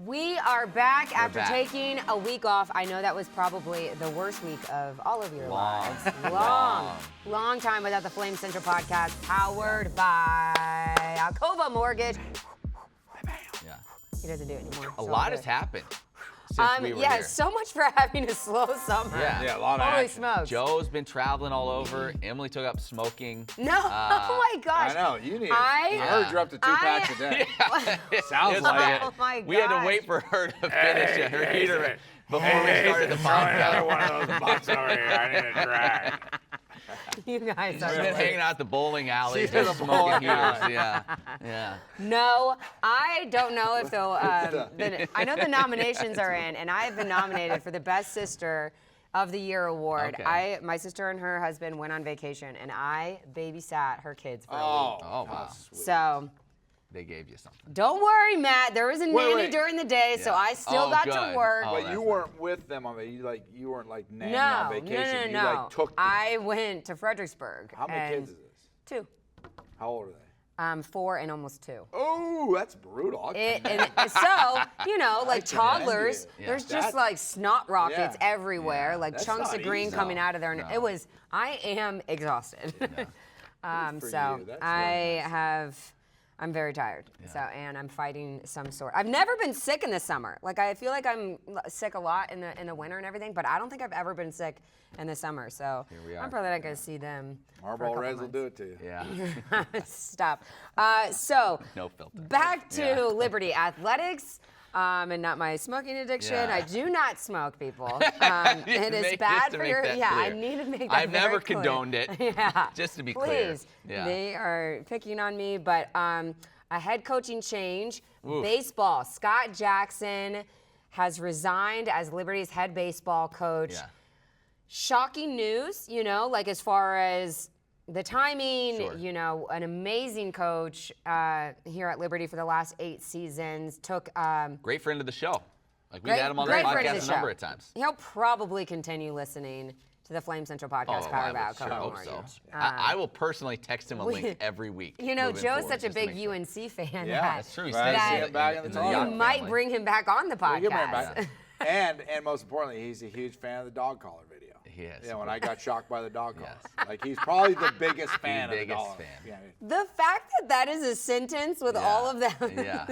We are back after taking a week off. I know that was probably the worst week of all of your lives. Long time without the Flame Central podcast, powered by Alcova Mortgage. Yeah. He doesn't do it anymore. A lot has happened since we were here. So much for having a slow summer. Yeah, a lot of Holy action. smokes. Joe's been traveling all over. Emily took up smoking. No, oh my gosh. I know, you need I heard you're up to 2 packs a day. Sounds like Oh my We had to gosh. wait for her to finish her heater before we started the Another podcast. one of those butts over here. I need a drag. You guys She's are been hanging out at the bowling alley, She's in just the smoking bowling heaters. alley. Yeah. No, I don't know if they'll. I know the nominations are in, and I have been nominated for the Best Sister of the Year award. Okay. My sister and her husband went on vacation, and I babysat her kids for a week. Oh, wow. how sweet. So They gave you something. don't worry, Matt. There was a nanny wait. during the day, so I still got to good. work. Oh, But that's you nice. weren't with them on you weren't like nanny No, on vacation. no. You like took them. I went to Fredericksburg. How many and kids is this? 2. How old are they? 4 and almost 2. Oh, that's brutal. And so, like toddlers, envy it. there's Yeah. just like snot rockets Yeah. everywhere, Yeah. like That's chunks not of green easy. coming out of there. And No. I am exhausted. Good for So you. That's really nice. I'm very tired. So, and I'm fighting some sort. I've never been sick in the summer. Like, I feel like I'm sick a lot in the winter and everything, but I don't think I've ever been sick in the summer. So Here we are. I'm probably not going to see them. for a Marlboro couple Reds will months. do it to you. Yeah. Stop. So No filter. back to Yeah. Liberty Athletics. And not my smoking addiction. Yeah. I do not smoke, people. It is Just bad to for make your. that Yeah, I clear. need to make that I've very never clear. condoned it. Yeah. Just to be clear. Please. Yeah. They are picking on me, but a head coaching change. Oof. Baseball. Scott Jackson has resigned as Liberty's head baseball coach. Yeah. Shocking news, like as far as the timing, Sure. an amazing coach here at Liberty for the last 8 seasons. Took Great friend of the show. Like we've Great- had him on the great friend of podcast the a number show. of times. He'll probably continue listening to the Flame Central podcast, powered by I would sure Alcova hope Mortgage. so. I will personally text him a link every week. moving Joe's forward, such a just to big make sure. UNC fan Yeah, that That's true. He Right. stays That- in See him back in the the talk. you Yacht might family. bring him back on the You get my podcast. back. And most importantly, he's a huge fan of the dog collar video. He is. Yeah, when I got shocked by the dog collar. Yes. Like he's probably the biggest fan of the biggest dog. fan. Yeah. The fact that is a sentence with Yeah. all of that Yeah.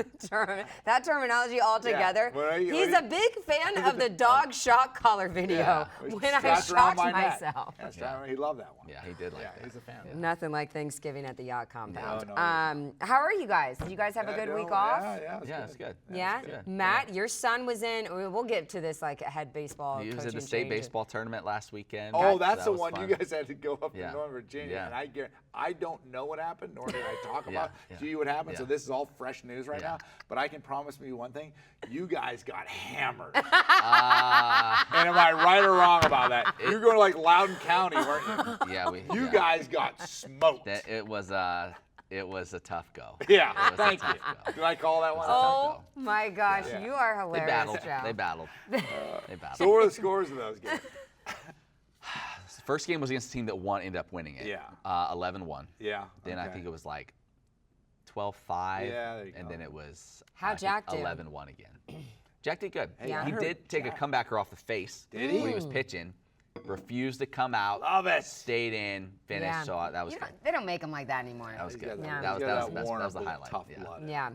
that terminology all together. What are you- He's what a are big fan of the dog shock collar video Yeah. when I Strapped around shocked my neck. myself. Yeah, strapped around- he loved that one. Yeah, he did like Yeah, that. he's a fan. Nothing like Thanksgiving at the yacht compound. No, How are you guys? Did you guys have a good week off? Yeah, It's good. Yeah? good. Matt, your son was in, we'll get to this like head baseball He was coaching in the state change. baseball tournament last weekend. Oh, That that's the was one fun. you guys had to go up Yeah. to Northern Virginia, Yeah. and I don't know what happened, nor did I talk about Yeah. to you what happened. So Yeah. this is all fresh news right Yeah. now. But I can promise you one thing: you guys got hammered. Ah, And am I right or wrong about that? You're going to like Loudoun County, weren't you? yeah, You guys got smoked. It was a tough go. Yeah, It was a thank tough you. go. Did I call that one? Oh my gosh, Yeah. you are They hilarious, battled. Joe. They battled. They battled. So what are the scores of those games? The first game was against the team that ended up winning it. Yeah. 11-1. Yeah. Then I okay. think it was like 12-5. Yeah, there you and go. then it was How'd Jack do? 11-1 again. Jack did good. Yeah. He I heard did take a Jack. comebacker off the face. Did he? When he was pitching. Refused to come out. Love it. Stayed in. Finished. Yeah. So that was good. They don't make them like that anymore. That was He's good. got Yeah. That was he's the got best. That Warner was the Bull highlight. tough Yeah. blood. Yeah.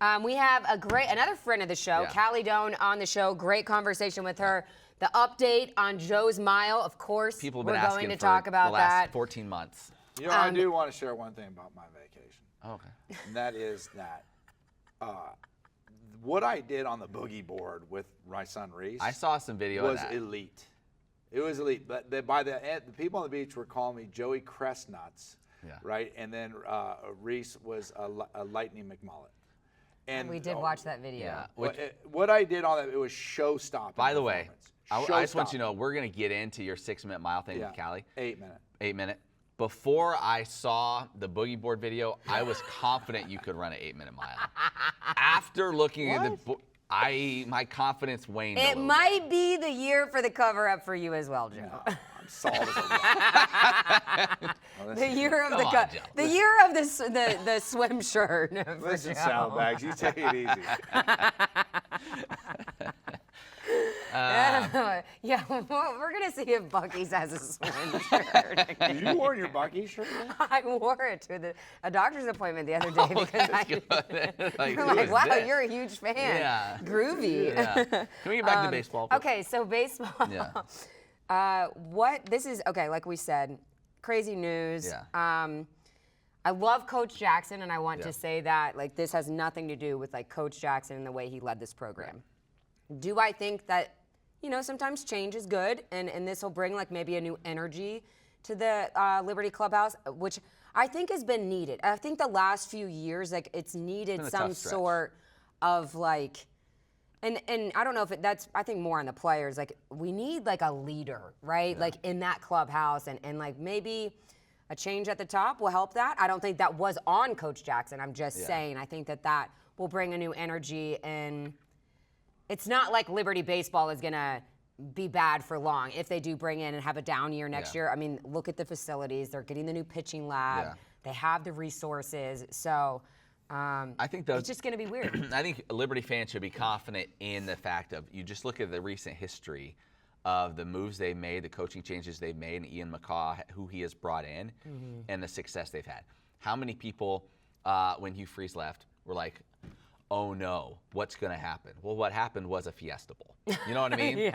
Yeah. We have another friend of the show, Yeah. Calli Doan, on the show. Great conversation with her. The update on Joe's Mile, of course. People have been we're asking going to for talk about the last that. 14 months. You know, I do want to share one thing about my vacation, Oh, okay. and that is that what I did on the boogie board with my son Reese I saw some video was of that. elite. It was elite. But by the end, the people on the beach were calling me Joey Crestnuts, Yeah. right? And then Reese was a Lightning McMullet. And we did watch that video. Yeah. What I did on that, it was show-stopping. By the way, I just want you Show-stopping. to know, we're going to get into your 6-minute mile thing with Callie. 8 minute. 8-minute. Before I saw the boogie board video, I was confident you could run an 8-minute mile. After looking at the my confidence waned a It little might be the year for the cover-up for you as well, Joe. I'm solid as a rock. The year of Come on, Joe. the year of the swim shirt. for Listen, Joe. saddlebags, you take it easy. Yeah, well, we're going to see if Buc-ee's has a swim shirt. Did you wear your Buc-ee shirt yet? I wore it to a doctor's appointment the other day because You're like, wow, you're a huge fan. Yeah. Groovy. Yeah. Can we get back to baseball? Okay, so baseball. Yeah. Okay, like we said, crazy news. Yeah. I love Coach Jackson, and I want to say that like this has nothing to do with like Coach Jackson and the way he led this program. Do I think that, sometimes change is good, and this will bring like maybe a new energy to the Liberty Clubhouse, which I think has been needed. I think the last few years, like it's needed some sort of like, and I don't know if that's, I think more on the players, like we need like a leader, right? Like in that clubhouse and like maybe a change at the top will help that. I don't think that was on Coach Jackson. I'm just saying, I think that will bring a new energy, and it's not like Liberty baseball is going to be bad for long if they do bring in and have a down year next year. I mean, look at the facilities. They're getting the new pitching lab. Yeah. They have the resources. So I think it's just going to be weird. I think Liberty fans should be confident in the fact of, you just look at the recent history of the moves they made, the coaching changes they've made, and Ian McCaw, who he has brought in, and the success they've had. How many people, when Hugh Freeze left, were like, oh no, what's going to happen? Well, what happened was a Fiesta Bowl. You know what I mean?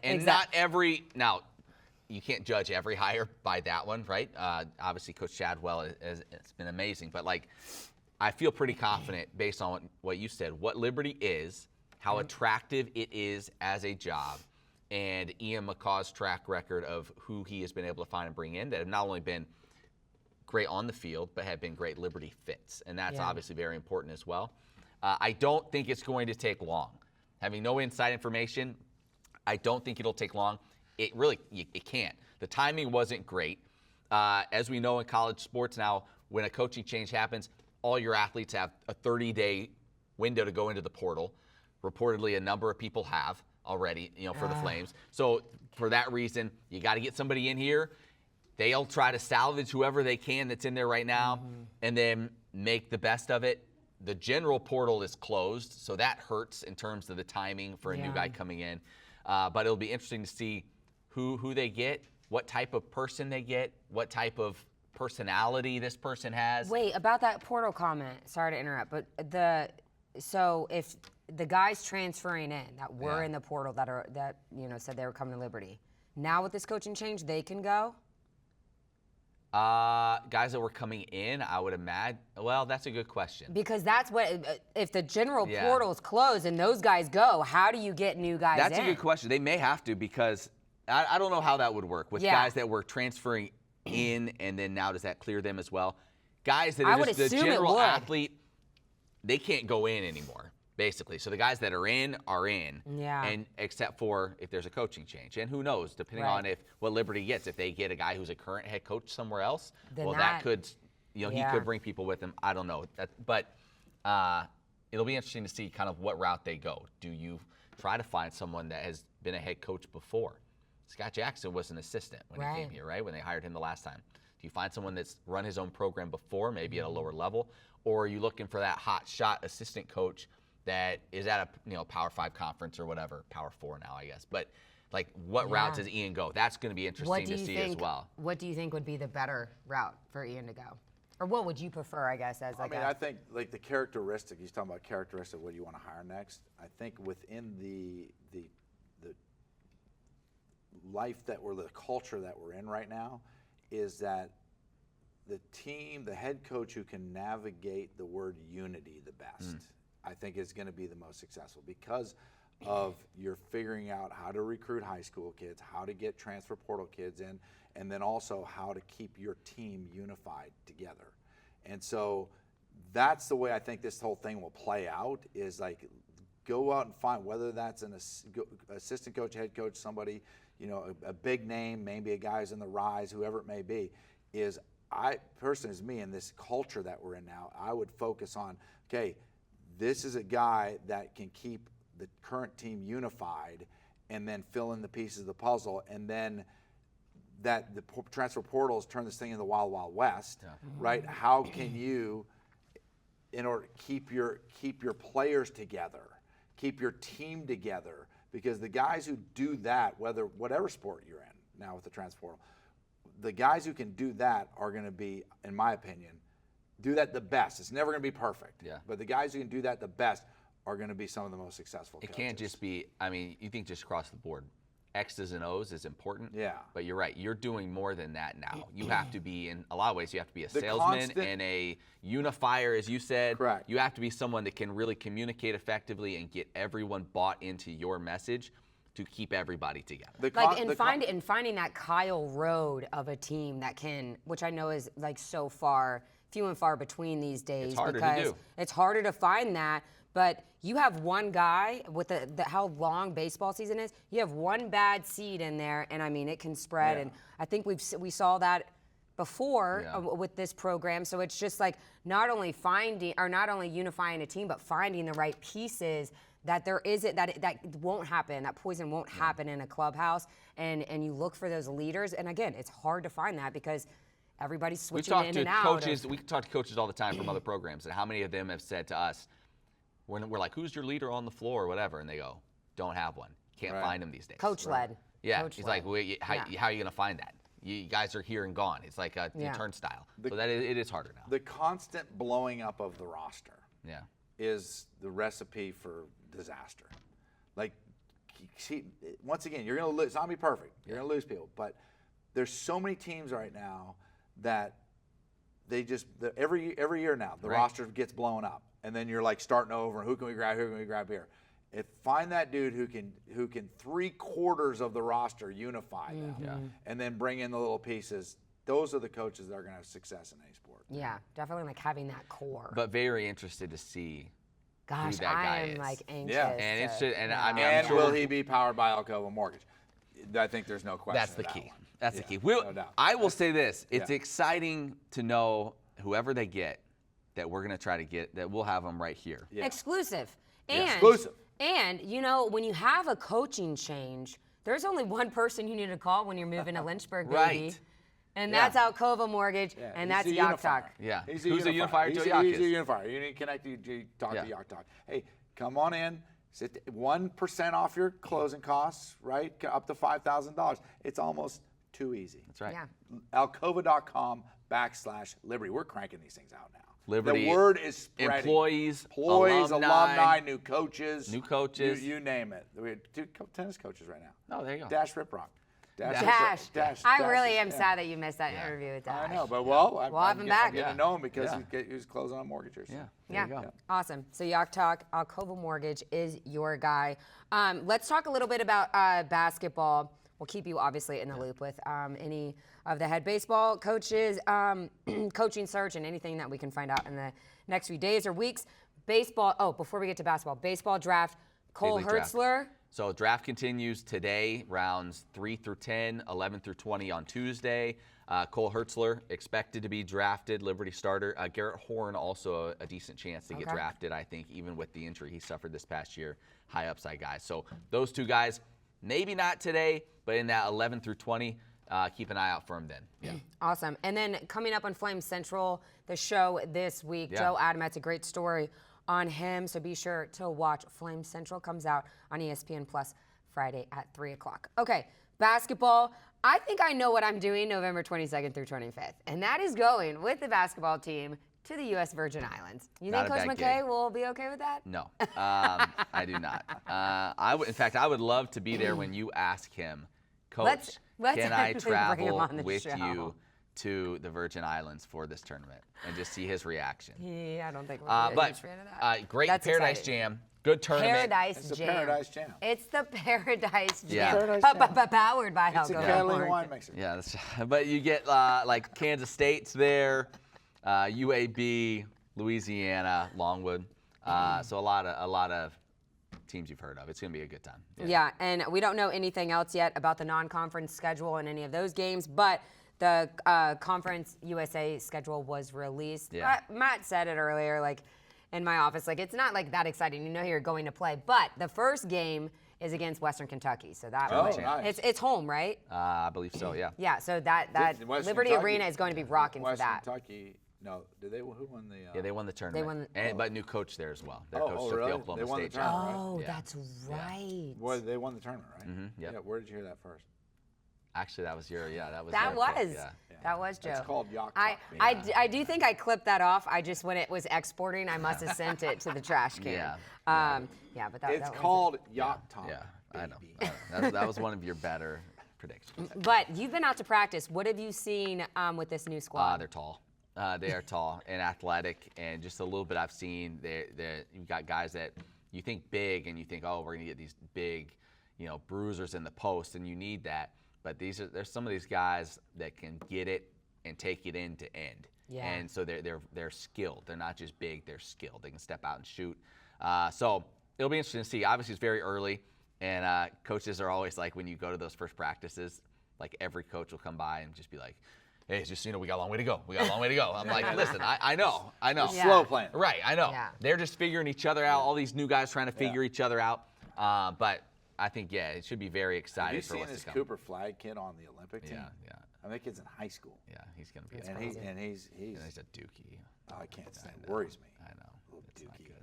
And not every, now, you can't judge every hire by that one, right? Obviously, Coach Chadwell it's been amazing, but like, I feel pretty confident based on what you said, what Liberty is, how attractive it is as a job, and Ian McCaw's track record of who he has been able to find and bring in that have not only been great on the field, but have been great Liberty fits. And that's obviously very important as well. I don't think it's going to take long. Having no inside information, I don't think it'll take long. It really, it can't. The timing wasn't great. As we know in college sports now, when a coaching change happens, all your athletes have a 30-day window to go into the portal. Reportedly, a number of people have already, for the Flames. So for that reason, you got to get somebody in here. They'll try to salvage whoever they can that's in there right now and then make the best of it. The general portal is closed, so that hurts in terms of the timing for a new guy coming in. But it'll be interesting to see who they get, what type of person they get, what type of personality this person has. Wait, about that portal comment, sorry to interrupt, but so if the guys transferring in that were in the portal that said they were coming to Liberty, now with this coaching change, they can go? Guys that were coming in, I would imagine. Well, that's a good question. Because that's what, if the general portal's closed and those guys go, how do you get new guys in? That's a good question. They may have to, because I don't know how that would work with guys that were transferring in, and then now does that clear them as well? Guys that are just the general athlete, they can't go in anymore, basically. So the guys that are in, and except for if there's a coaching change. And who knows, depending on what Liberty gets. If they get a guy who's a current head coach somewhere else, then that could, he could bring people with him. I don't know. But it'll be interesting to see kind of what route they go. Do you try to find someone that has been a head coach before? Scott Jackson was an assistant when he came here, right? When they hired him the last time. Do you find someone that's run his own program before, maybe at a lower level? Or are you looking for that hot shot assistant coach that is at a Power 5 conference or whatever, Power 4 now, I guess. But like, what route does Ian go? That's going to be interesting to see as well. What do you think would be the better route for Ian to go? Or what would you prefer, I guess, as like I think like the characteristic, he's talking about characteristic, what do you want to hire next? I think within the life the culture that we're in right now, is that the team, the head coach who can navigate the word unity the best, I think is going to be the most successful, because of you're figuring out how to recruit high school kids, how to get transfer portal kids in, and then also how to keep your team unified together. And so that's the way I think this whole thing will play out, is like go out and find, whether that's an assistant coach, head coach, somebody, a big name, maybe a guy who's in the rise, whoever it may be, is I personally, as me, in this culture that we're in now, I would focus on, okay, this is a guy that can keep the current team unified and then fill in the pieces of the puzzle, and then that the transfer portals turn this thing into the wild, wild west, right? How can you, in order to keep your players together, keep your team together, because the guys who do that, whatever sport you're in now with the transfer portal, the guys who can do that are going to be, in my opinion, do that the best. It's never going to be perfect. Yeah. But the guys who can do that the best are going to be some of the most successful coaches. It can't just be, I mean, you think just across the board. X's and O's is important. Yeah. But you're right. You're doing more than that now. You have to be, in a lot of ways, you have to be a salesman and a unifier, as you said. Correct. You have to be someone that can really communicate effectively and get everyone bought into your message to keep everybody together. Finding that Kyle Road of a team that can, which I know is like so few and far between these days. It's harder because to do. It's harder to find that. But you have one guy with how long baseball season is. You have one bad seed in there, and I mean it can spread. Yeah. And I think we saw that before with this program. So it's just like not only unifying a team, but finding the right pieces that that won't happen. That poison won't happen in a clubhouse. And you look for those leaders. And again, it's hard to find that because everybody's switching in and out. We talk to coaches all the time from other programs, and how many of them have said to us, when we're like, who's your leader on the floor or whatever, and they go, don't have one. Can't find them these days. Coach-led. Yeah, he's like, how are you going to find that? You guys are here and gone. It's like a turnstile. So it is harder now. The constant blowing up of the roster is the recipe for disaster. Like, see, once again, you're going to lose. It's not going to be perfect. You're going to lose people. But there's so many teams right now that every year now, the roster gets blown up. And then you're like starting over, who can we grab here, who can we grab here? Find that dude who can 3/4 of the roster unify them, and then bring in the little pieces. Those are the coaches that are going to have success in any sport. Yeah, definitely like having that core. But very interested to see who Gosh, that guy I am is. like anxious. Yeah. And And will he be powered by Alcova Mortgage? I think there's no question. That's the key. One. That's the key. No doubt. I will say this: it's exciting to know whoever they get, that we're going to try to get, that we'll have them right here. Yeah. Exclusive. Exclusive. And, you know, when you have a coaching change, there's only one person you need to call when you're moving to Lynchburg, baby. Right. And that's Alcova Mortgage, and that's Yacht Talk. Yeah. He's Who's a unifier? He's Joe Yacht a is. unifier. You need to connect, you talk to Yacht Talk. Hey, come on in. 1% off your closing costs, right? Up to $5,000. It's almost too easy. That's right. Yeah. Alcova.com/Liberty. We're cranking these things out now. Liberty. The word is spreading. Employees, alumni, new coaches. You name it. We have 2 tennis coaches right now. Oh, there you go. Dash Riprock. Dash. I really am sad that you missed that interview with Dash. I know, but we'll have him back. I'm getting to know him because he was closing on mortgagers. Yeah. Yeah, There you go. awesome. So Yacht Talk, Alcova Mortgage is your guy. Let's talk a little bit about basketball. We'll keep you obviously in the loop with any of the head baseball coaches, coaching search, and anything that we can find out in the next few days or weeks. Baseball. Before we get to basketball, baseball draft. Cole Big league draft. Hertzler. So draft continues today, rounds 3 through 10, 11 through 20 on Tuesday. Cole Hertzler expected to be drafted, Liberty starter. Garrett Horn also a decent chance to get drafted, I think, even with the injury he suffered this past year. High upside guys. So those 2 guys, maybe not today, but in that 11 through 20, keep an eye out for them then. Yeah. Awesome. And then coming up on Flame Central, the show this week, Joe Adamet's a great story on him. So be sure to watch. Flame Central comes out on ESPN Plus Friday at 3 o'clock. Okay, basketball. I think I know what I'm doing November 22nd through 25th, and that is going with the basketball team to the U.S. Virgin Islands. You think Coach McKay will be okay with that? No, I do not. In fact, I would love to be there when you ask him, Coach, let's can I actually bring him travel on the with show. you to the Virgin Islands for this tournament and just see his reaction? Yeah, I don't think we're a huge fan of that. Great That's Paradise exciting. Jam. Good tournament. Paradise It's Jam. a Paradise Jam. It's the Paradise Yeah. Jam. Paradise Jam. Powered by It's a Alcova Calli Mortgage. wine mixer. Yeah, but you get like Kansas State's there, UAB, Louisiana, Longwood. So a lot of teams you've heard of. It's going to be a good time. Yeah, and we don't know anything else yet about the non-conference schedule in any of those games, but the Conference USA schedule was released. Yeah. Matt said it earlier, like in my office, like it's not like that exciting. You know you're going to play, but the first game is against Western Kentucky, so that nice. it's home, right? I believe so, yeah. Yeah, so that Western Liberty Kentucky- Arena is going to be rocking for Western that. Kentucky, No, who won the? Yeah, they won the tournament. But new coach there as well. Their coach took really? the Oklahoma They won the State job. tournament, Oh, right? that's right. Well, they won the tournament, right? Yep. Yeah. Where did you hear that first? Actually, that was your. Yeah, that was. That your pick, was. yeah. That was Joe. It's called Yacht I do think I clipped that off. I just, when it was exporting, I must have sent it to the trash can. Yeah. But that It's was called Yacht Talk. Yeah, I know. That was one of your better predictions. But you've been out to practice. What have you seen with this new squad? They're tall. They are tall and athletic, and just a little bit I've seen. You've got guys that you think big, and you think, oh, we're gonna get these big, bruisers in the post, and you need that. But there's some of these guys that can get it and take it end to end. Yeah. And so they're skilled. They're not just big. They're skilled. They can step out and shoot. So it'll be interesting to see. Obviously, it's very early, and coaches are always like, when you go to those first practices, like every coach will come by and just be like, hey, it's just, we got a long way to go. I'm like, listen, I know. Yeah. Slow playing. Right, I know. Yeah. They're just figuring each other out. All these new guys trying to figure each other out. But I think, it should be very excited for what's to come. Have you seen this Cooper Flag kid on the Olympic team? Yeah. I mean, that kid's in high school. Yeah, he's going to be He's a dookie. I can't stand it. Worries me. I know. Little It's not dookie. good.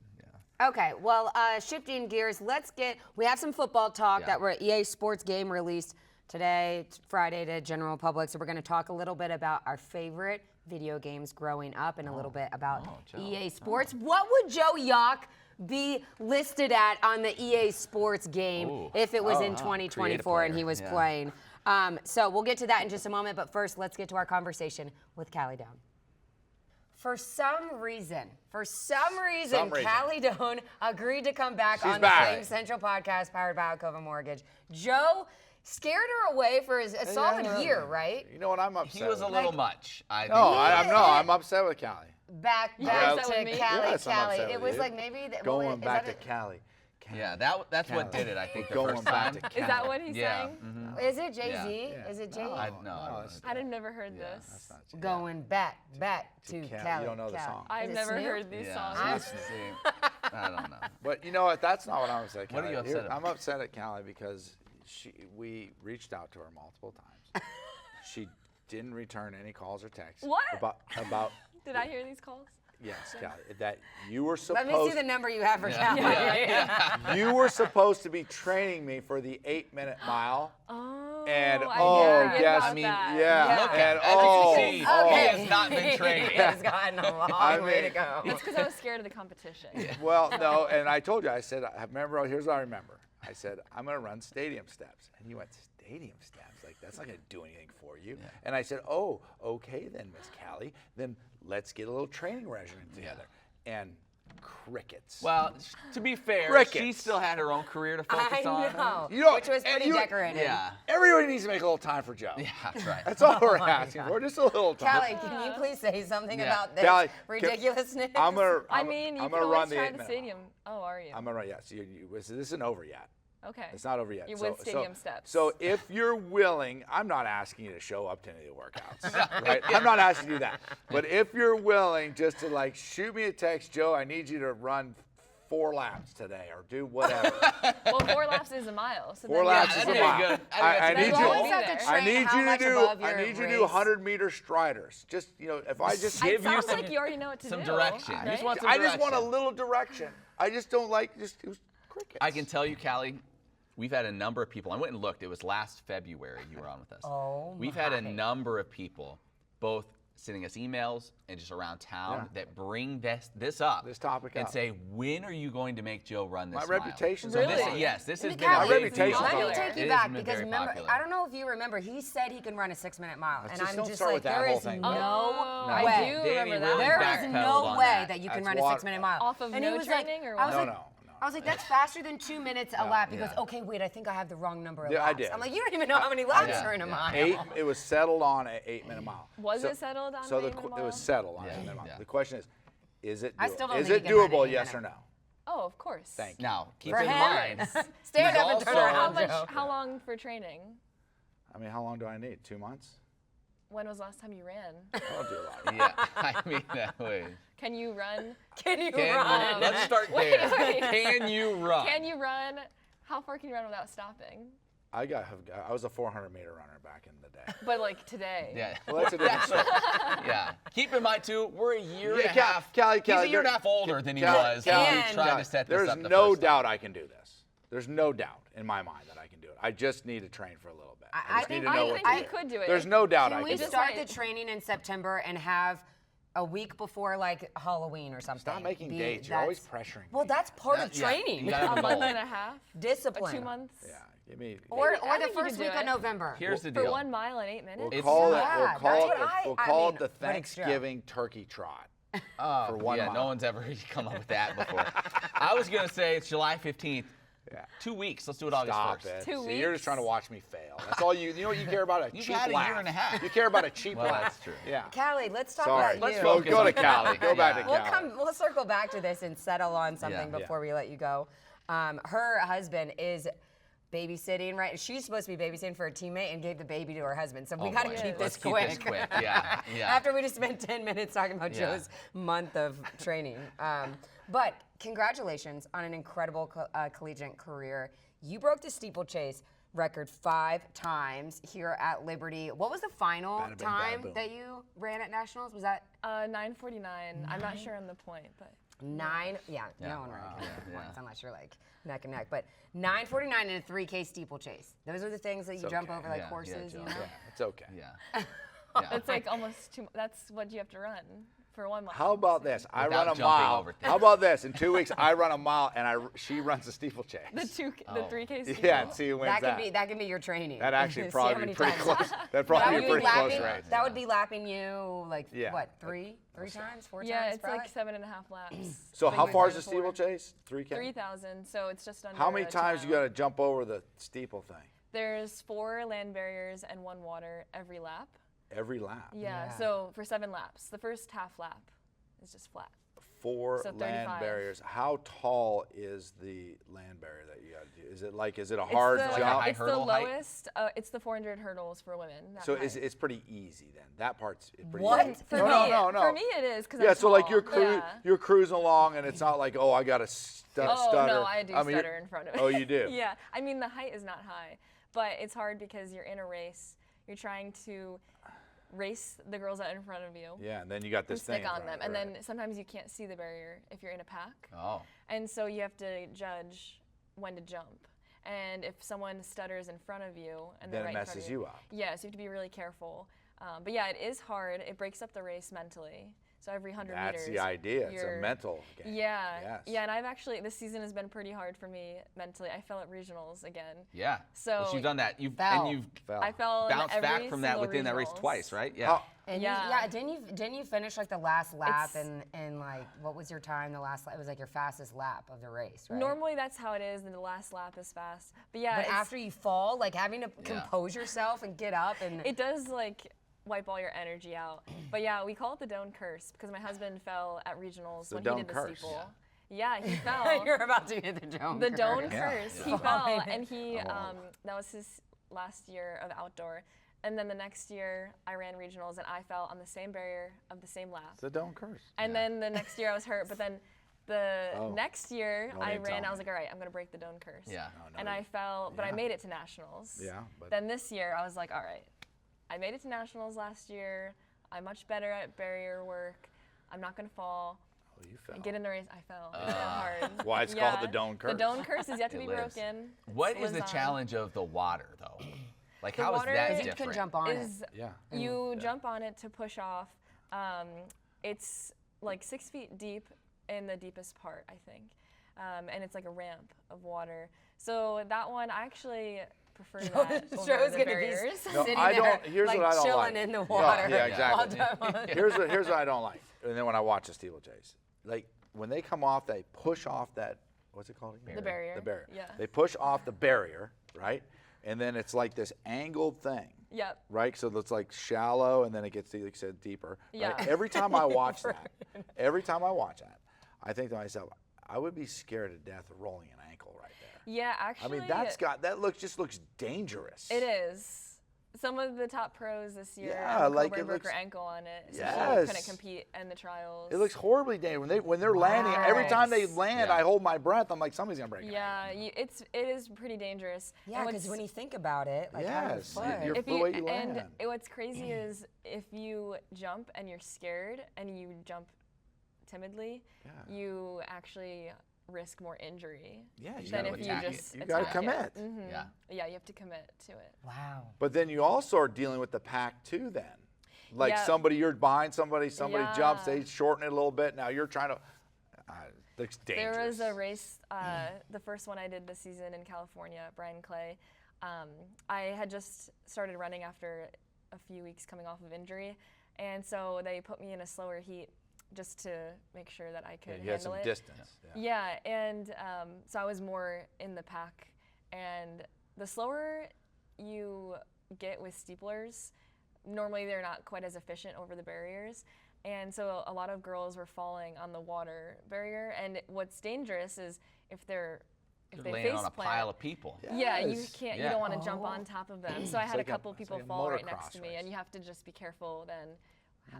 Yeah. Okay, well, shifting gears, we have some football talk that were EA Sports game released today, Friday, to general public. So we're going to talk a little bit about our favorite video games growing up and a little bit about EA Sports. What would Joe Yock be listed at on the EA Sports game if it was in 2024 and he was playing? So we'll get to that in just a moment, but first let's get to our conversation with Calli Doan. For some reason, Calli Doan agreed to come back on the Flame Central podcast powered by Alcova Mortgage. Joe scared her away for a solid year, right? You know what? I'm upset. He was a little much. I'm upset with Callie. Back to Callie. Yes, I'm upset It with was you. like maybe Going back to Callie. Yeah, that's what did it, I think, the Going first back time. to Callie. Is that what he's saying? Mm-hmm. Is it Jay-Z? Yeah. Is it Jay? No. I've never heard this. That's not Going back to Callie. You don't know the Callie. song. I've Is it never Snoop? heard these songs. I don't know. But you know what? That's not what I'm upset at. What are you upset about? I'm upset at Callie because we reached out to her multiple times. She didn't return any calls or texts. What? About Did I hear these calls? Yes, Callie. That you were supposed. Let me see the number you have for Callie. You were supposed to be training me for the 8-minute mile. Oh, And I forget yes, about I mean, that. yeah. Look And at he has not been training. He has gotten a long way to go. It's because I was scared of the competition. Well, no, and I told you, I said, here's what I remember. I said, I'm going to run stadium steps. And he went, stadium steps? Like, that's not going to do anything for you. Yeah. And I said, oh, okay then, Miss Callie. Then let's get a little training regimen together. And crickets. Well, to be fair, Crickets. she still had her own career to focus on. I know, You know, which was and pretty decorated. Yeah. Everybody needs to make a little time for Joe. Yeah, that's right. That's all we're asking for, just a little time. Callie, can you please say something Yeah. about this Callie, ridiculousness? I'm gonna You I'm can gonna always run the try 8 the minute stadium. Oh, are you? I'm gonna run. Yes, this isn't over yet. Okay. It's not over yet. You're with stadium steps. So if you're willing, I'm not asking you to show up to any of the workouts, right? I'm not asking you that. But if you're willing, just to shoot me a text, Joe, I need you to run 4 laps today, or do whatever. Well, 4 laps is a mile. So 4 laps is a very mile. good. I need You always have to I train need how you to much do. above I your need you to race. do 100-meter striders. Just if I just It Give you sounds some- like you already know what to some do. direction. You Right? just want some I just want a direction. little direction. I just don't like just crickets. I can tell you, Callie, we've had a number of people. I went and looked. It was last February you were on with us. Oh, We've had a number of people, both sending us emails and just around town, that bring this up. This topic and up. say, when are you going to make Joe run this My mile? reputation's So on the this, line. yes, this has And been a Callie, big reputation. deal. Let me It take you has back been because very remember, popular. I don't know if you remember, he said he can run a 6-minute mile, and Just I'm don't just start like, with that there whole is thing. no I way. do remember that. There is backpedaled no on way that. that you can That's run a water. 6-minute mile. Off of and he no was training like, or I was what? like, I was like, that's faster than 2 minutes a lap. He goes, Yeah. okay, wait, I think I have the wrong number of Yeah, I laps. did. I'm like, you don't even know how many laps are in a mile. It was settled on an 8-minute mile. Was it settled on So an 8-minute it mile? was settled on Yeah, an 8-minute mile. yeah. The question is it I still don't is think it he can run doable? an Yes or 8-minute. no? Oh, of course. Thank you. Now, keep For in him. mind, Stand he's up and turn also- around. How long for training? I mean, how long do I need? 2 months? When was the last time you ran? I don't do a lot. Yeah, I mean, wait. Can you run? Can you Can run? let's start Wait, there. wait. Can you run? Can you run? How far can you run without stopping? I was a 400-meter runner back in the day. But like today. Yeah. Well, that's a different story. Yeah. Keep in mind too, we're a year and a Callie, half. Callie, He's a year and a half older than he was. Callie, when we were trying to set this there's up the no first time. doubt I can do this. There's no doubt in my mind that I can do it. I just need to train for a little bit. I just need think- to know I what think to you do. could do it. There's no doubt I Can can we do it. start right. the training in September and have a week before like Halloween or something? Stop making dates. You're always pressuring Well, me. that's part of Yeah, training. you gotta have A a goal. month and a half? Discipline. 2 months? Yeah, give me. Or I the think you first could do week of it. November. Here's the For deal. 1 mile in 8 minutes? We'll It's- call it. Yeah, We'll that's call what it. I We'll call mean, it the but it's true. Thanksgiving turkey trot. Oh, for 1 yeah, mile. no one's ever come up with that before. I was gonna say it's July 15th. Yeah. 2 weeks. Let's do it August Stop 1st. it. 2 See, you're just weeks? trying to watch me fail. That's all you. You know what you care about? A You've cheap had a laugh. year and a half. You care about a cheap Well, laugh. that's true. Yeah. Callie, let's talk Sorry. about you. focus Go to on Callie. Callie. Go back to Yeah. Callie. We'll circle back to this and settle on something Yeah. before we let you go. Her husband is babysitting, right? She's supposed to be babysitting for a teammate and gave the baby to her husband. So we Oh, got to boy. keep Let's this keep quick. this quick. Yeah. Yeah. After we just spent 10 minutes talking about Yeah. Joe's month of training. But congratulations on an incredible collegiate career. You broke the steeplechase record 5 times here at Liberty. What was the final Bada bing, bada time boom. that you ran at Nationals? Was that 9:49. I'm not sure on the point, but 9? Yeah, Yeah, no one really wow. cares the Yeah. points unless you're like neck and neck. But 9:49 in a 3K steeplechase. Those are the things that you It's jump okay. over like Yeah, yeah, horses, you Joe. know? Yeah, it's okay. Yeah. it's like almost that's what you have to run for 1 mile. How about this? I Without run a jumping mile. over things. How about this? In 2 weeks, I run a mile and she runs a steeplechase. The 3K steeple? Yeah, and see who wins That can be your training. That actually See how probably many be pretty times. close. That'd That probably would be be pretty close lapping. race. That would be lapping you like Yeah. what, three times, 4 Yeah, times? it's probably? like 7.5 laps. So But how you far run is the for steeplechase? 3K? 3,000, so it's just under. How many 2 times you miles. got to jump over the steeple thing? There's 4 land barriers and 1 water every lap. Every lap. Yeah, so for 7 laps. The first half lap is just flat. 4 So land 35. barriers. How tall is the land barrier that you got to do? Is it a hard it's the, jump? high It's the hurdle height? lowest. It's the 400 hurdles for women. that So height. it's pretty easy then. That part's pretty What? easy. For no, me, no, no. For me, it is because Yeah, I'm so like tall. Yeah. you're cruising along and it's not like, oh, I got to stutter. Oh no, I do mean, you're- stutter in front of it. Oh, you do? Yeah, I mean the height is not high, but it's hard because you're in a race. You're trying to race the girls out in front of you. Yeah, and then you got And this thing. stick on in them, front, and right. then sometimes you can't see the barrier if you're in a pack, Oh. and so you have to judge when to jump. And if someone stutters in front of you, and Then they're it right in front messes of you up. Yeah, so you have to be really careful. But yeah, it is hard. It breaks up the race mentally. So every 100 meters. That's the idea. It's a you're- mental game. Yeah. Yes. Yeah, and I've actually this season has been pretty hard for me mentally. I fell at regionals again. Yeah. So you've done that. You've Fell. and you've Fell. I fell in bounced every back from that single within that race regionals. twice, right? Yeah. How- And Yeah. didn't you finish like the last lap It's- and like what was your time the last lap? It was like your fastest lap of the race, right? Normally that's how it is, and the last lap is fast. But yeah, But it's- after you fall, like having to compose yourself and get up and it does like wipe all your energy out. But yeah, we call it the Doan curse because my husband fell at regionals The when Doan he did the curse. steeple. Yeah, he fell. you're about to get the Doan The curse. Doan curse. He Yeah. fell, and he Oh. that was his last year of outdoor. And then the next year, I ran regionals, and I fell on the same barrier of the same lap. It's a don't curse. And then the next year, I was hurt. But then the Oh. next year, No I need to ran. tell I was me. like, all right, I'm gonna break the Doan curse. Yeah. No, And no, I fell, but I yeah. made it to nationals. Yeah, but- Then this year, I was like, all right, I made it to nationals last year. I'm much better at barrier work. I'm not gonna fall. Oh, you fell. And get in the race. I fell. It was hard. Why it's called the Doan curse. The Doan curse is yet to It be lives. broken. What It is the lives on. challenge of the water, though? Like, The how is water that is- You different? can jump on Is it. Yeah. you jump on it to push off. It's like 6 feet deep in the deepest part, I think, and it's like a ramp of water. So that one, I actually prefer that over Joe's the gonna barriers. be No, sitting I there, don't. Here's like what I don't chilling like. in the No, water. yeah, exactly. while doing- Here's what I don't like. And then when I watch the steeplechase, like when they come off, they push off that. What's it called? again? The barrier. The barrier. Yeah. They push off the barrier, right? And then it's like this angled thing. Yep. Right, so it's like shallow, and then it gets, like you said, deeper. Right? Yeah. Every time I watch that, I think to myself, I would be scared to death of rolling an ankle right there. Yeah, I actually. mean, that looks dangerous. It is. some of the top pros this year like broke it looks. her ankle on it, so Yes. she couldn't compete in the trials. It looks horribly dangerous when they're landing. Every time they land, Yeah. I hold my breath. I'm like, somebody's gonna break it. Yeah, it is pretty dangerous. Yeah, because when you think about it, like how Yes, your foot. you're- if the you way you and land. what's crazy is if you jump and you're scared and you jump timidly, you actually risk more injury Yeah, you than gotta if you attack it. just You gotta attack it. commit. Yeah. Yeah, you have to commit to it. Wow. But then you also are dealing with the pack too. Then, like Yeah. you're behind somebody jumps, Yeah. they shorten it a little bit. Now you're trying to. It's dangerous. There was a race, the first one I did this season in California, Brian Clay. I had just started running after a few weeks coming off of injury, and so they put me in a slower heat just to make sure that I could You had handle some it. distance. Yeah, and so I was more in the pack. And the slower you get with steeplers, normally they're not quite as efficient over the barriers. And so a lot of girls were falling on the water barrier. And what's dangerous is if they Laying face on a plant, pile of people. yeah, you Yes. can't. Yeah. You don't want to jump on top of them. So I had like a couple it's people like a fall right next motocross to me, race. and you have to just be careful. Then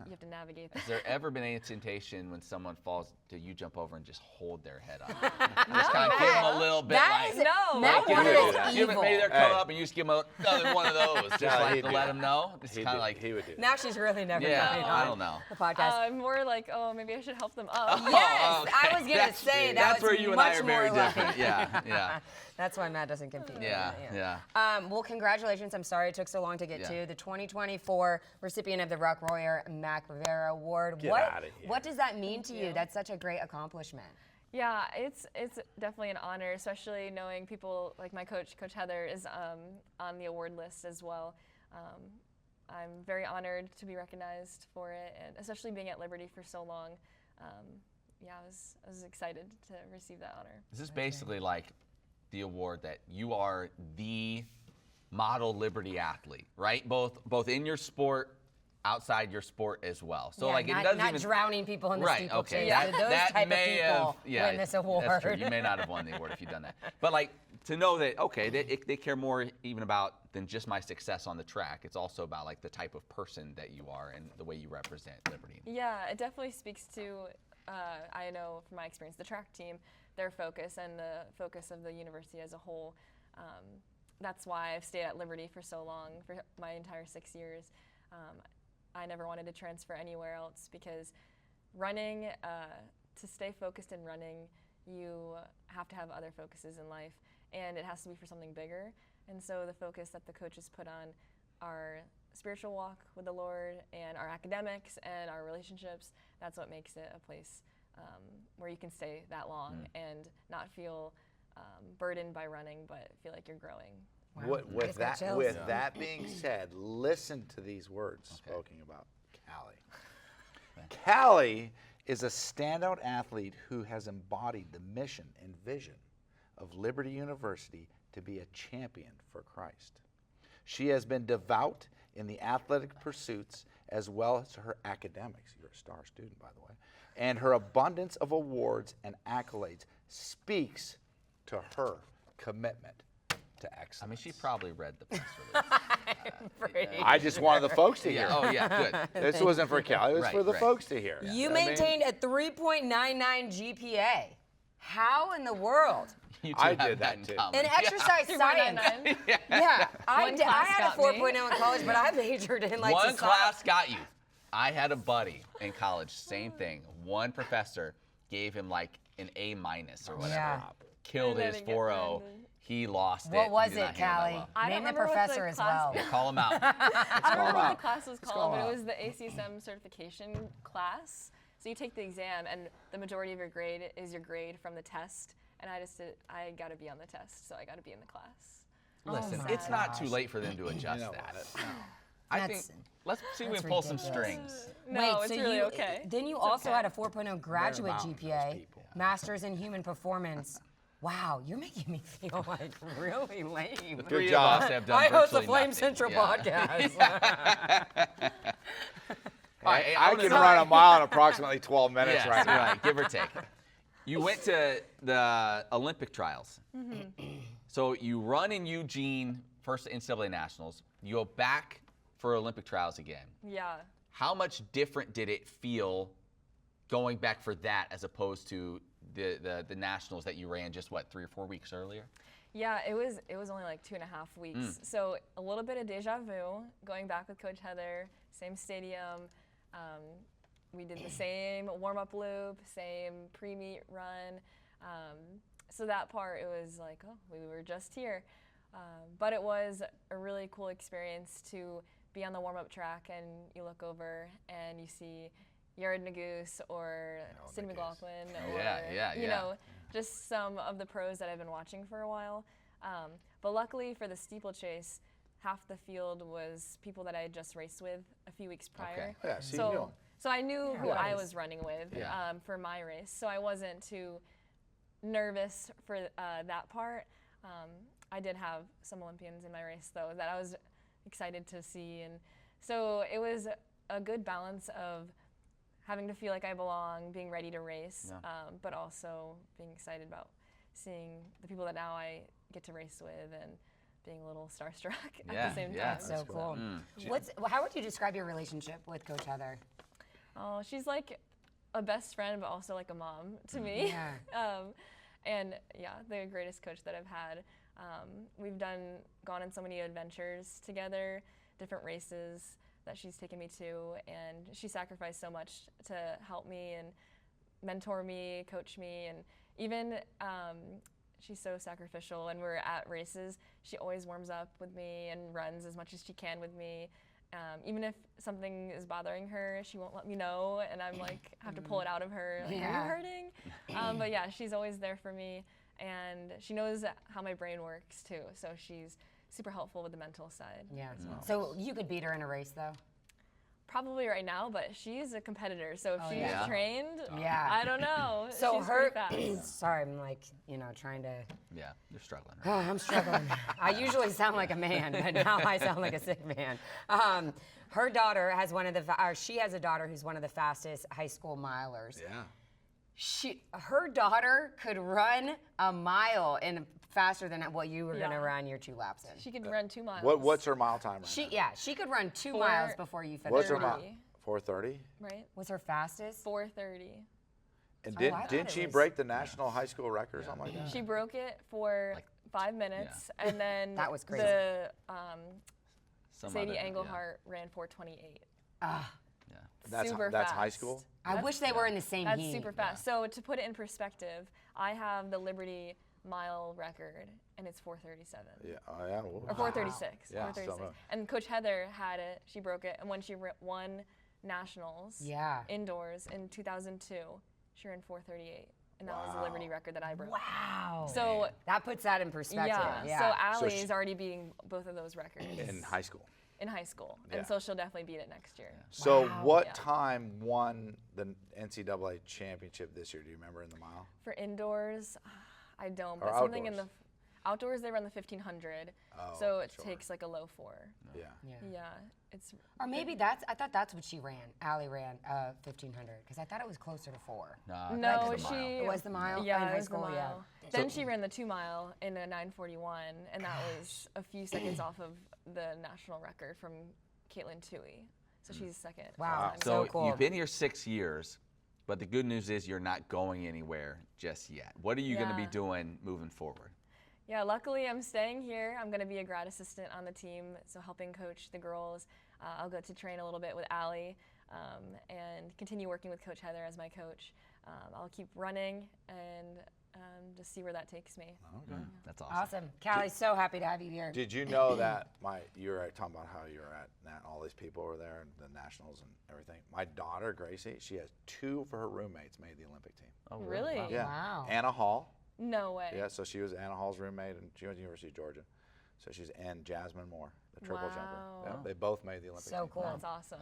you have to navigate that. Has there ever been any temptation when someone falls to you jump over and just hold their head up? Just kind of give them a little bit That like, is No. Matt give Warner them- is give them- evil. maybe they're coming up and you just give them another one of those, just Yeah, like he'd to do let that. them know. It's kind of like, he would do. Now she's really never yeah, coming I on don't know. the podcast. I'm more like, oh, maybe I should help them up. Yes, okay. I was gonna say that That's was where you and I much are very more like- different. Yeah, yeah, That's why Matt doesn't compete. yeah. Well, congratulations. I'm sorry it took so long to get Yeah. to the 2024 recipient of the Rock Royer Mac Rivera Award. Get what outta here. what does that mean to you? you. That's such a great accomplishment. Yeah, it's definitely an honor, especially knowing people like my coach, Coach Heather, is on the award list as well. I'm very honored to be recognized for it, and especially being at Liberty for so long. Yeah, I was excited to receive that honor. This is basically like the award that you are the model Liberty athlete, right? Both in your sport, outside your sport as well. So Yeah, like not, it doesn't not even drowning people in the right. steeplechase. Okay, Those that type may of people have win this award. That's true. You may not have won the award if you'd done that. But like to know that okay, they care more even about than just my success on the track. It's also about like the type of person that you are and the way you represent Liberty. Yeah, it definitely speaks to, I know from my experience, the track team, their focus and the focus of the university as a whole. That's why I've stayed at Liberty for so long, for my entire 6 years. I never wanted to transfer anywhere else because running, to stay focused in running, you have to have other focuses in life, and it has to be for something bigger. And so the focus that the coaches put on our spiritual walk with the Lord and our academics and our relationships, that's what makes it a place where you can stay that long and not feel burdened by running, but feel like you're growing. Wow. I just got chills. With that being said, listen to these words spoken about Callie. Callie is a standout athlete who has embodied the mission and vision of Liberty University to be a champion for Christ. She has been devout in the athletic pursuits as well as her academics. You're a star student, by the way. And her abundance of awards and accolades speaks to her commitment to excellence. I mean, she probably read the press release. I just wanted the folks to hear. Yeah. Oh yeah. Good. This wasn't for Callie, it was Right, for the right. folks to hear. You I mean, maintained a 3.99 GPA. How in the world? You two I have did that in too. common. In exercise science. 3.99. Yeah, I One did. I class had a got me. 4.0 in college, but I majored in like One society. class got you. I had a buddy in college, same thing. One professor gave him like an A- or whatever. Yeah. Killed And his then it get 4.0. blended. He lost it. What He was did it, not handle that Callie? well. I Name don't the remember what professor the as class well. Yeah, call him out. I don't remember him what out. the class was call called, him but out. it was the ACSM certification class. So you take the exam, and the majority of your grade is your grade from the test. And I got to be on the test, so I got to be in the class. Listen, my it's not too gosh. late for them to adjust know that. what? I That's- think let's see if we that's can pull some ridiculous. strings. No, Wait, it's so really you, okay. Then you It's also okay. had a 4.0 graduate mountain, those GPA, people. Masters in Human Performance. Wow, you're making me feel like really lame. Three of job. us have done I host the virtually Flame nothing. Central Yeah. podcast. I can run a mile in approximately 12 minutes Yes, right now. right, give or take. You went to the Olympic trials. So you run in Eugene, first NCAA Nationals. You go back for Olympic trials again. Yeah. How much different did it feel going back for that as opposed to the nationals that you ran just 3 or 4 weeks earlier? Yeah, it was only like 2.5 weeks. So a little bit of deja vu, going back with Coach Heather, same stadium. We did the same warm-up loop, same pre-meet run. So that part, it was like, oh, we were just here. But it was a really cool experience to be on the warm-up track and you look over and you see Jared Naguse or Sidney McLaughlin or, you know, just some of the pros that I've been watching for a while. But luckily for the steeplechase, half the field was people that I had just raced with a few weeks prior. Okay. Yeah, so I knew who I was running with for my race. So I wasn't too nervous for that part. I did have some Olympians in my race, though, that I was excited to see. And so it was a good balance of having to feel like I belong, being ready to race, but also being excited about seeing the people that now I get to race with and being a little starstruck at the same time. So cool. How would you describe your relationship with Coach Heather? Oh, she's like a best friend, but also like a mom to me. Yeah. And yeah, the greatest coach that I've had. We've gone on so many adventures together, different races that she's taken me to, and she sacrificed so much to help me and mentor me, coach me, and even she's so sacrificial. When we're at races, she always warms up with me and runs as much as she can with me. Even if something is bothering her, she won't let me know, and I'm like, have to pull it out of her. Like, are you hurting? But yeah, she's always there for me, and she knows how my brain works too. So she's super helpful with the mental side. Yeah. So you could beat her in a race, though? Probably right now, but she's a competitor. So if she's trained, I don't know. So she's her, fast. sorry, I'm like, trying to. Yeah, you're struggling. Oh, I'm struggling. I usually sound like a man, but now I sound like a sick man. Her daughter has she has a daughter who's one of the fastest high school milers. Yeah. Her daughter could run a mile faster than what you were going to run your 2 laps in. She could run 2 miles. What's her mile time right now? She could run 2 miles before you finished. What's her mile? 4:30. Right. What's her fastest? 4:30. And didn't she break the national high school record or something like that? She broke it for 5 minutes, and then that was crazy. The Sadie Engelhart ran 4:28. That's super that's fast. high school. I wish they were in the same That's heat. super fast. So to put it in perspective, I have the Liberty mile record, and it's 4:37. Yeah. Or 4:36. Yeah, 4:36. so And Coach Heather had it. She broke it, and when she won nationals indoors in 2002, she ran 4:38, and that was the Liberty record that I broke. Wow. So that puts that in perspective. So Allie is already beating both of those records in high school. And so she'll definitely beat it next year. So what time won the NCAA championship this year? Do you remember in the mile? For indoors, I don't. Or But something in outdoors? the outdoors, they run the 1500. So it takes like a low 4. Yeah. Yeah, it's. Or maybe I thought that's what she ran. Allie ran 1500 because I thought it was closer to 4. No, it's the mile. It was the mile. Yeah, in high it was school. the mile. Then she ran the 2 mile in a 9:41, and that was a few seconds off of the national record from Caitlin Toohey. So she's second. Wow. So cool. you've been here 6 years, but the good news is you're not going anywhere just yet. What are you going to be doing moving forward? Yeah, luckily I'm staying here. I'm going to be a grad assistant on the team, so helping coach the girls. I'll get to train a little bit with Allie and continue working with Coach Heather as my coach. I'll keep running and just see where that takes me. Okay. That's awesome. Awesome. Callie, so happy to have you here. Did you know that you were talking about how you were at all these people were there and the nationals and everything. My daughter Gracie, she has 2 of her roommates made the Olympic team. Oh, Really? Wow. Yeah. Wow. Anna Hall. No way. Yeah, so she was Anna Hall's roommate, and she went to the University of Georgia. So she's and Jasmine Moore, the triple jumper. Yeah, they both made the Olympic team. So cool. That's awesome.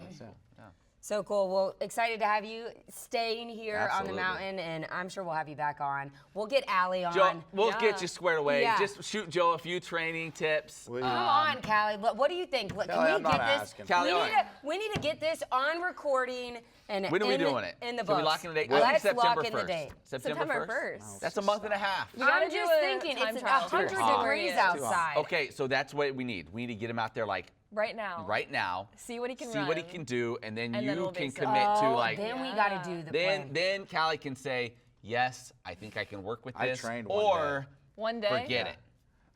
So cool. Well, excited to have you staying here Absolutely. on the mountain, and I'm sure we'll have you back on. We'll get Allie on. Joe, we'll get you squared away. Yeah. Just shoot Joe a few training tips. Will you? Come on, Callie. What do you think? Can Callie, we I'm not get this? asking. Callie, all right. We need to get this on recording and When are we doing it? in the So we books. locking the date? I think Let's September lock in the 1st. date. September 1st. That's a month and a half. We gotta I'm do just a thinking time it's trial 100 first. degrees Yeah. outside. Okay, so that's what we need. We need to get him out there like Right now. Right now. See what he can See run. what he can do, and then And you then we'll can base it. commit to like. Then we got to do the plan. Then Callie can say, yes, I think I can work with I this, trained one or day. One day. forget it.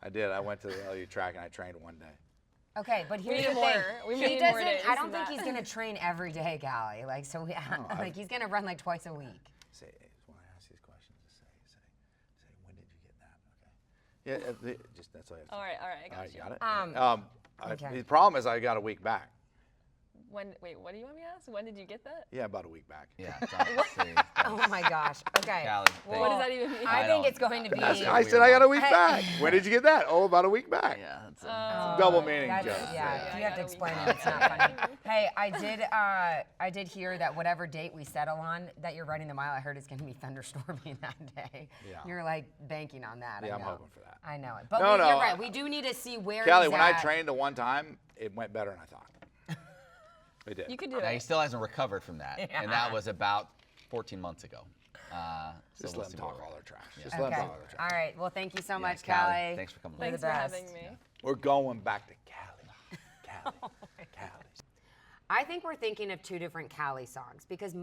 I did. I went to the LU track and I trained one day. Okay, but here's need the more. thing. We He need more doesn't. days I don't than think that. he's gonna train every day, Callie. Like so, like he's gonna run like twice a week. Say, when I ask these questions, just say, when did you get that? Okay. Yeah, just that's all you have to All right, I got All right, you. got it. okay. The problem is I got a week back. Wait, what do you want me to ask? When did you get that? Yeah, about a week back. Yeah. Oh my gosh. Okay. Callie, What does that even mean? I I think don't- it's going to be. that's I said I got a week back. When did you get that? Oh, about a week back. Yeah. That's Double meaning That's- joke. yeah, you I have to got a explain week. it. It's not funny. Hey, I did hear that whatever date we settle on that you're running the mile, I heard it's going to be thunderstorming that day. Yeah. You're like banking on that. Yeah, I I'm know. hoping for that. I know it. But No, you're no, right. We do need to see where Callie, he's when I at. trained the one time, it went better than I thought. It did. You could do Now, he it. still hasn't recovered from that, and that was about 14 months ago. So Just we'll let see them where talk we're all at. their trash. Just let Okay. them talk all their trash. All right. Well, thank you so much, Callie, Callie. thanks for coming. You're Thanks the for best. having me. We're going back to Callie. Callie. I think we're thinking of two different Callie songs because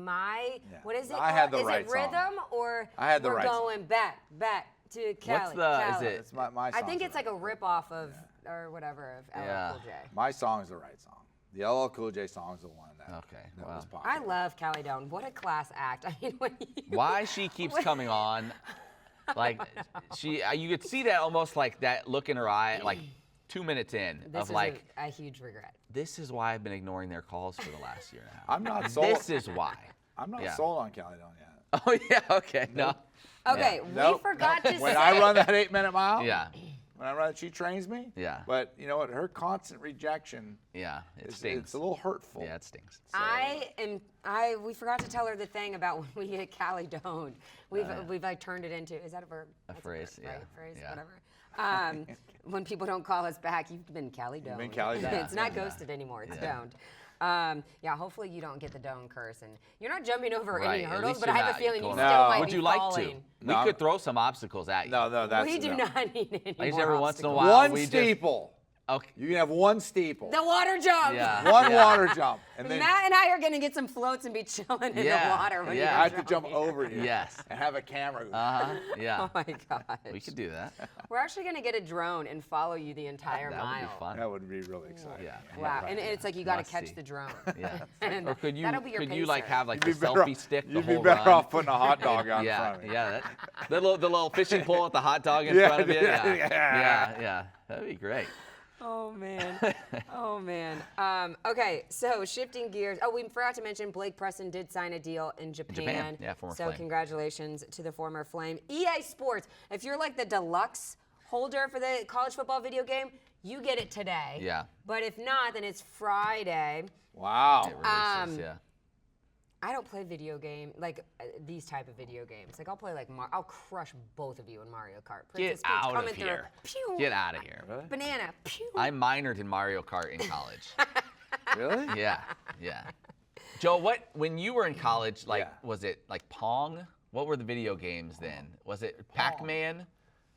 what is it? I had the is right it song. rhythm or I had the we're right song. going back to Callie? Is Callie. it? It's my I think song's it's like a rip off of or whatever of LL Yeah. Cool J. My song's the right song. The LL Cool J song's the one that, Okay, that wow. was popular. I love Calli Doan. What a class act. I mean, when you, Why she keeps coming on, like you could see that almost like that look in her eye, like 2 minutes in, this of is like, a huge regret. this is why I've been ignoring their calls for the last year and a half. I'm not sold. This is why. I'm not yeah. sold on Calli Doan yet. Oh yeah, okay, no. Okay, Nope, we forgot nope. to When say. I run that 8-minute mile, Yeah, when I run it, she trains me. Yeah. But you know what? Her constant rejection, yeah, it is stings. it's a little hurtful. Yeah, it stings. We forgot to tell her the thing about when we get Calli Doan. We've like turned it into, is that a verb? That's phrase, verb, right? yeah, Phrase, yeah. whatever. When people don't call us back, you've been Calli Doan. been Calli Doan. It's not ghosted anymore, it's Doaned. Yeah, hopefully you don't get the Doan curse. And you're not jumping over Right, any at hurdles, least but I you're have a not feeling you going still No. might Would be you like falling. to? No, We I'm- could throw some obstacles at you. No, that's We do no. not need any Like more every once in a obstacles. while. One we just- steeple. Okay. You can have one steeple. The water jump. Yeah. One water jump. And then Matt and I are gonna get some floats and be chilling in Yeah, the water when yeah. you I have to jump over you. Yes. And have a camera. Yeah. Oh my gosh. We could do that. We're actually gonna get a drone and follow you the entire That would mile. be fun. That would be really exciting. Yeah. Wow, and it's like you gotta Must catch see. the drone. Yeah. And Or could you that'll be your like pacer. have like the You'd be better selfie off- stick the You'd whole be better run? off putting a hot dog out in Yeah, front of you. yeah. The little fishing pole with the hot dog in Yeah, front of you. yeah, Yeah. That'd be great. Oh man. Oh man. Okay, so shifting gears. Oh, we forgot to mention Blake Preston did sign a deal in Japan. Yeah, former So Flame. congratulations to the former Flame. EA Sports. If you're like the deluxe holder for the college football video game, you get it today. Yeah. But if not, then it's Friday. Wow. It releases, yeah. I don't play video game like these type of video games. Like I'll play like I'll crush both of you in Mario Kart. Get Princess Peach out of coming through. here. Pew. Get out of here. Banana. Pew. I minored in Mario Kart in college. Really? Yeah. Joe, when you were in college, like, Yeah. was it like Pong? What were the video games then? Was it Pac-Man?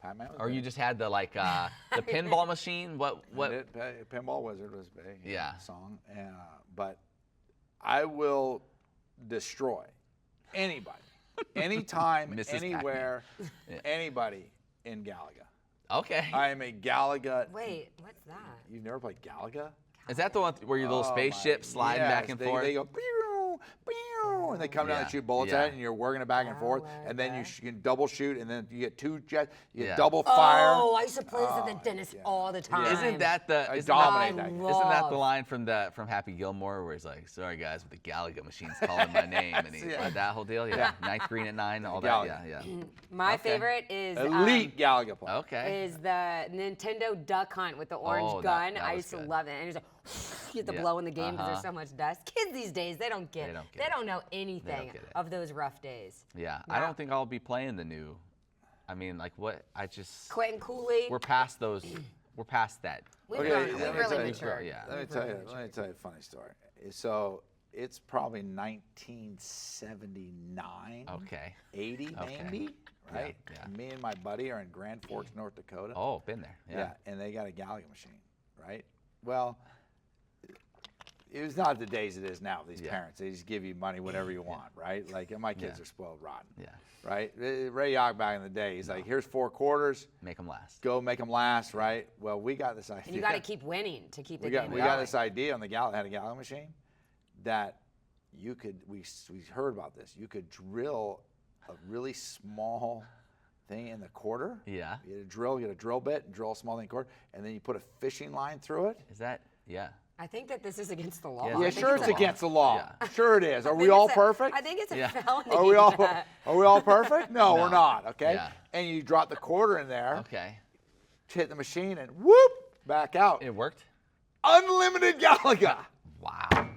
Pac-Man was Or you big. just had the like the pinball machine? What? Pinball Wizard was big. Yeah. Song. But I will destroy anybody, anytime, Mrs. anywhere, anybody in Galaga. Okay. I am a Galaga. Wait, what's that? You've never played Galaga? Is that the one where your little Oh, spaceship my- slide yes, back and forth? They go, pew, pew, and they come down Yeah, and shoot bullets yeah. at it, and you're working it back and forth, and then you can double shoot, and then you get two jets, you get Yeah. double fire. Oh, I used to play this at the dentist yeah. all the time. Isn't that the I isn't dominate that, that game. isn't that the love- line from Happy Gilmore where he's like, "Sorry guys, but the Galaga machine's calling my name," and he, Yeah. that whole deal, yeah. Ninth green at 9, all that, Galaga. yeah. My Okay. favorite is Elite Galaga player. Okay. is the Nintendo Duck Hunt with the orange Oh, gun. that I was used to good. love it. And it's like, you have to Yeah. blow in the game because Uh-huh. there's so much dust. Kids these days, they don't get They it. don't get They it. don't know anything get it. of those rough days. Yeah, I don't think I'll be playing the new. I mean, like what? I just Quentin Cooley. we're past those. We're past that. We've Okay, grown- let we've me really tell you- matured. yeah. Let me tell you a funny story. So it's probably 1979. Okay. 80 Okay. maybe, right? yeah. And me and my buddy are in Grand Forks, North Dakota. Oh, been there. Yeah. And they got a Galaga machine, right? Well, it was not the days it is now. These Yeah. parents, they just give you money, whatever you want, right? Like my kids are spoiled rotten. Yeah. Right. Ray Yock back in the day, he's like, here's 4 quarters. Make them last. Go make them last, right? Well, we got this idea. And you got to keep winning to keep the we game got going. this idea on the had a gallon machine that you could. We heard about this. You could drill a really small thing in the quarter. Yeah. You get a drill bit, and drill a small thing in the quarter, and then you put a fishing line through it. Is that? Yeah. I think that this is against the law. Yeah, I Yeah, think sure, it's a- against the law. Yeah. Sure, it is. Are I we think all it's a- perfect? I think it's a Yeah. felony. Are we all perfect? No, No. we're not. Okay. Yeah. And you drop the quarter in there, Okay. hit the machine, and whoop, back out. It worked? Unlimited Galaga. Wow.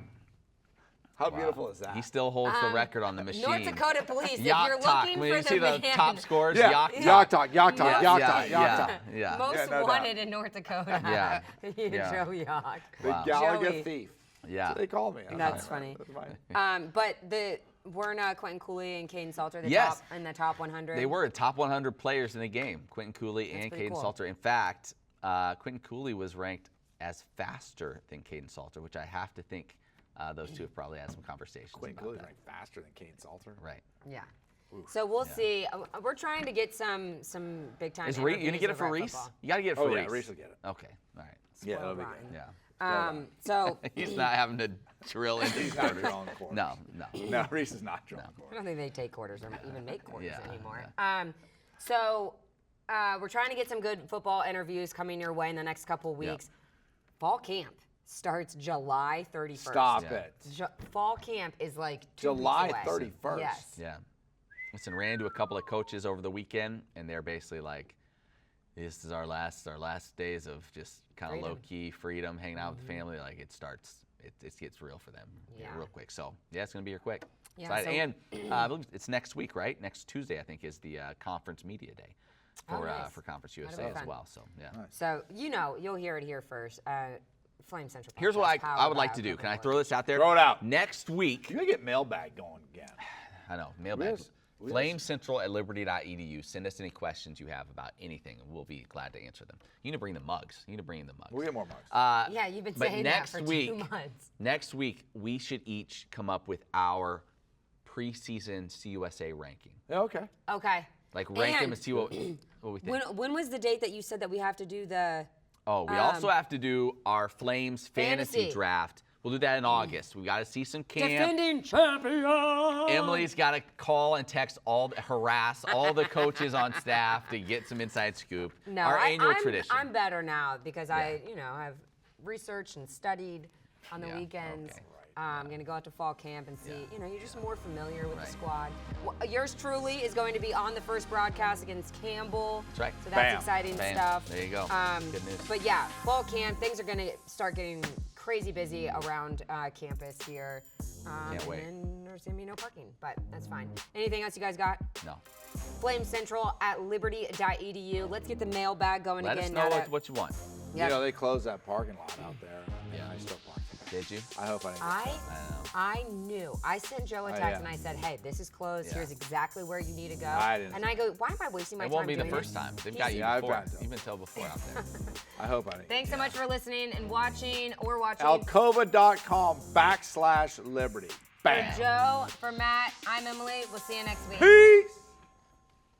How beautiful is that? He still holds the record on the machine. North Dakota Police, if Yacht you're Talk. looking When for you the see the man, top scores, Yeah, Yacht Yacht Talk. Talk, Yacht Talk, Yeah. Yacht Yeah, Talk, Yacht Talk. yeah. most Yeah, no doubt. wanted in North Dakota. Yeah. Joe Yock. The Wow. Galaga Joey. thief. Yeah. That's what they call me. That's funny. That's fine. But weren't Quentin Cooley and Caden Salter Yes. in the top 100? They were top 100 players in the game, Quentin Cooley and pretty Caden cool. Salter. In fact, Quentin Cooley was ranked as faster than Caden Salter, which I have to think those two have probably had some conversations Quentin about Cooley's that. ranked faster than Kane Salter. Right. Yeah. So we'll see. We're trying to get some big time. Is Reese, you gonna get it for Reese? You gotta get it for Oh, Reese. yeah, Reese will get it. Okay. All right. Yeah, that'll be rotten. good. Yeah. So He's not having to drill into He's not drawing quarters. No, no. No, Reese is not drawing I quarters. don't think they take quarters or even make quarters Yeah, anymore. So we're trying to get some good football interviews coming your way in the next couple of weeks. Fall camp starts July 31st. Stop Yeah. it. Fall camp is like 2 weeks July away. 31st. Yes. Yeah. Listen, ran into a couple of coaches over the weekend, and they're basically like, "This is our last days of just kind of Freedom. low key freedom, hanging out with the family." Like it gets real for them real quick. So yeah, it's gonna be here quick. Yeah, Excited. so- And I believe it's next week, right? Next Tuesday, I think, is the conference media day for nice. for Conference That'll USA be as fun. well. So yeah. So you'll hear it here first. Flame Central. Here's Podcast, what I powered would by like to do. Alcoa Can I Works. throw this out there? Throw it out. Next week. You're going to get mailbag going again. I know, mailbag. Yes. FlameCentral@liberty.edu. Send us any questions you have about anything, and we'll be glad to answer them. You need to bring the mugs. You need to bring in the mugs. We'll get more mugs. Yeah, you've been But saying next that for week, 2 months. Next week, we should each come up with our preseason CUSA ranking. Yeah, okay. Okay. Like rank them And and see what we think. When was the date that you said that we have to do the? Oh, we also have to do our Flames fantasy Fantasy. draft. We'll do that in August. We got to see some camp. Defending champion. Emily's got to call and text harass all the coaches on staff to get some inside scoop. No, our annual I'm, tradition. I'm better now because I have researched and studied on the Yeah, weekends. okay. I'm going to go out to fall camp and see, you're just more familiar with Right. the squad. Well, yours truly is going to be on the first broadcast against Campbell. That's right. So that's Bam. exciting Bam. stuff. There you go. Good news. But yeah, fall camp, things are going to start getting crazy busy around campus here. Can't wait. And then there's going to be no parking, but that's fine. Anything else you guys got? No. FlameCentral@liberty.edu. Let's get the mailbag going Let again. us know now that- what you want. Yep. You know, they closed that parking lot out there. Yeah. I still park. Did you? I hope I didn't. I knew. I sent Joe a text yeah. and I said, hey, this is closed. Yeah. Here's exactly where you need to go. I didn't. And I go, why am I wasting my It time won't be the doing first this? time. They've got you Yeah, I've before. got to. You've been told before out there. I hope I didn't. Thanks so much for listening and watching or watching. Alcova.com/liberty. For Bam. Joe, for Matt, I'm Emily. We'll see you next week. Peace.